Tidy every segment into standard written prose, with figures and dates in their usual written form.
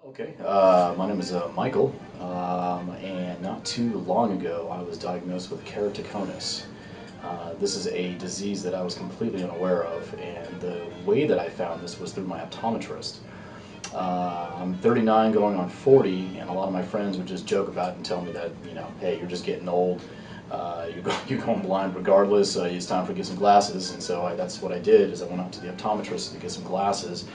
Okay, my name is Michael, and not too long ago I was diagnosed with keratoconus. This is a disease that I was completely unaware of, and the way that I found this was through my optometrist. I'm 39 going on 40, and a lot of my friends would just joke about it and tell me that, hey, you're just getting old, you're going blind regardless, it's time to get some glasses. And so that's what I did, is I went out to the optometrist to get some glasses.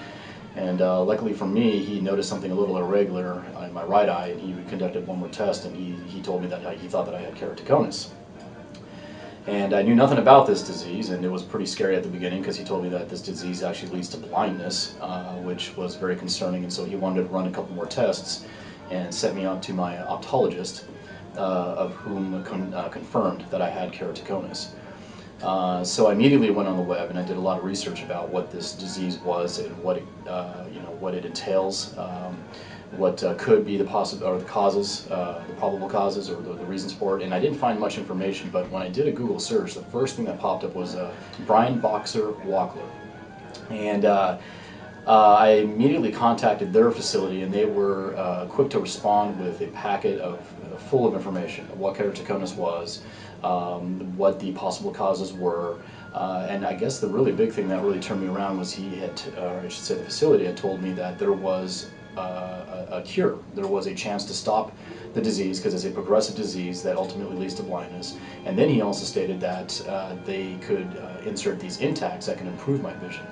And luckily for me, he noticed something a little irregular in my right eye, and he conducted one more test, and he told me that he thought that I had keratoconus. And I knew nothing about this disease, and it was pretty scary at the beginning because he told me that this disease actually leads to blindness, which was very concerning, and so he wanted to run a couple more tests and set me on to my optologist, of whom confirmed that I had keratoconus. So I immediately went on the web and I did a lot of research about what this disease was and what it, what it entails, what could be the causes, the probable causes, or the reasons for it. And I didn't find much information, but when I did a Google search, the first thing that popped up was Brian Boxer Wachler. And I immediately contacted their facility, and they were quick to respond with a packet full of information of what keratoconus was, what the possible causes were, and I guess the really big thing that really turned me around was he had, or I should say the facility had told me that there was a cure. There was a chance to stop the disease because it's a progressive disease that ultimately leads to blindness. And then he also stated that they could insert these intacts that can improve my vision.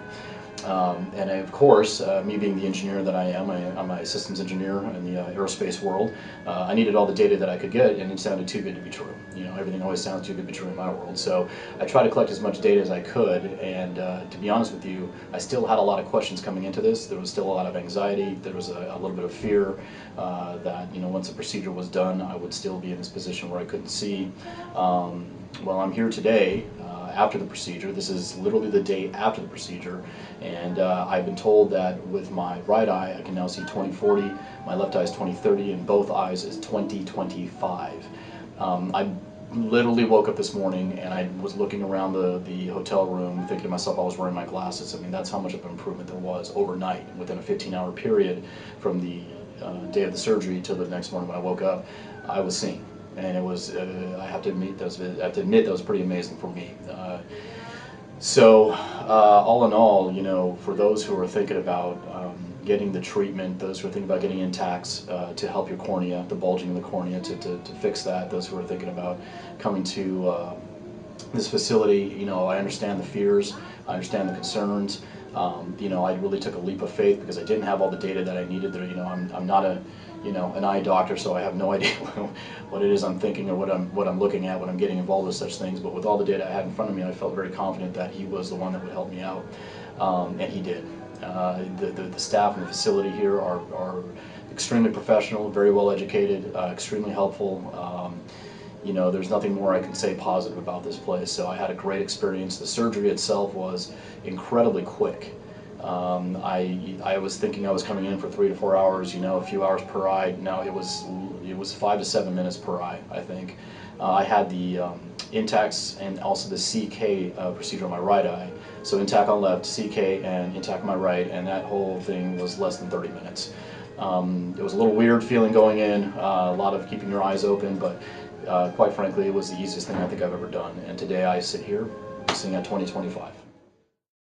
And of course, me being the engineer that I am, I'm a systems engineer in the aerospace world, I needed all the data that I could get, and it sounded too good to be true. Everything always sounds too good to be true in my world. So I tried to collect as much data as I could, and to be honest with you, I still had a lot of questions coming into this. There was still a lot of anxiety. There was a little bit of fear that, once the procedure was done, I would still be in this position where I couldn't see. Well, I'm here today after the procedure. This is literally the day after the procedure, and I've been told that with my right eye I can now see 20/40, my left eye is 20/30, and both eyes is 20/25. I literally woke up this morning and I was looking around the hotel room thinking to myself I was wearing my glasses. I mean, that's how much of an improvement there was overnight within a 15-hour period from the day of the surgery till the next morning when I woke up. I was seeing. And it was, I have to admit, that was pretty amazing for me. So, all in all, for those who are thinking about getting the treatment, those who are thinking about getting intacts to help your cornea, the bulging in the cornea, to fix that, those who are thinking about coming to this facility, I understand the fears, I understand the concerns. I really took a leap of faith because I didn't have all the data that I needed. There, I'm not an eye doctor, so I have no idea what it is I'm thinking or what I'm looking at when I'm getting involved with such things. But with all the data I had in front of me, I felt very confident that he was the one that would help me out, and he did. The staff in the facility here are extremely professional, very well educated, extremely helpful. There's nothing more I can say positive about this place. So I had a great experience. The surgery itself was incredibly quick. I was thinking I was coming in for 3 to 4 hours, a few hours per eye. No, it was 5 to 7 minutes per eye, I think. I had the intacts and also the CK procedure on my right eye. So intact on left, CK, and intact on my right, and that whole thing was less than 30 minutes. It was a little weird feeling going in, a lot of keeping your eyes open, but quite frankly, it was the easiest thing I think I've ever done. And today I sit here, sitting at 20/25.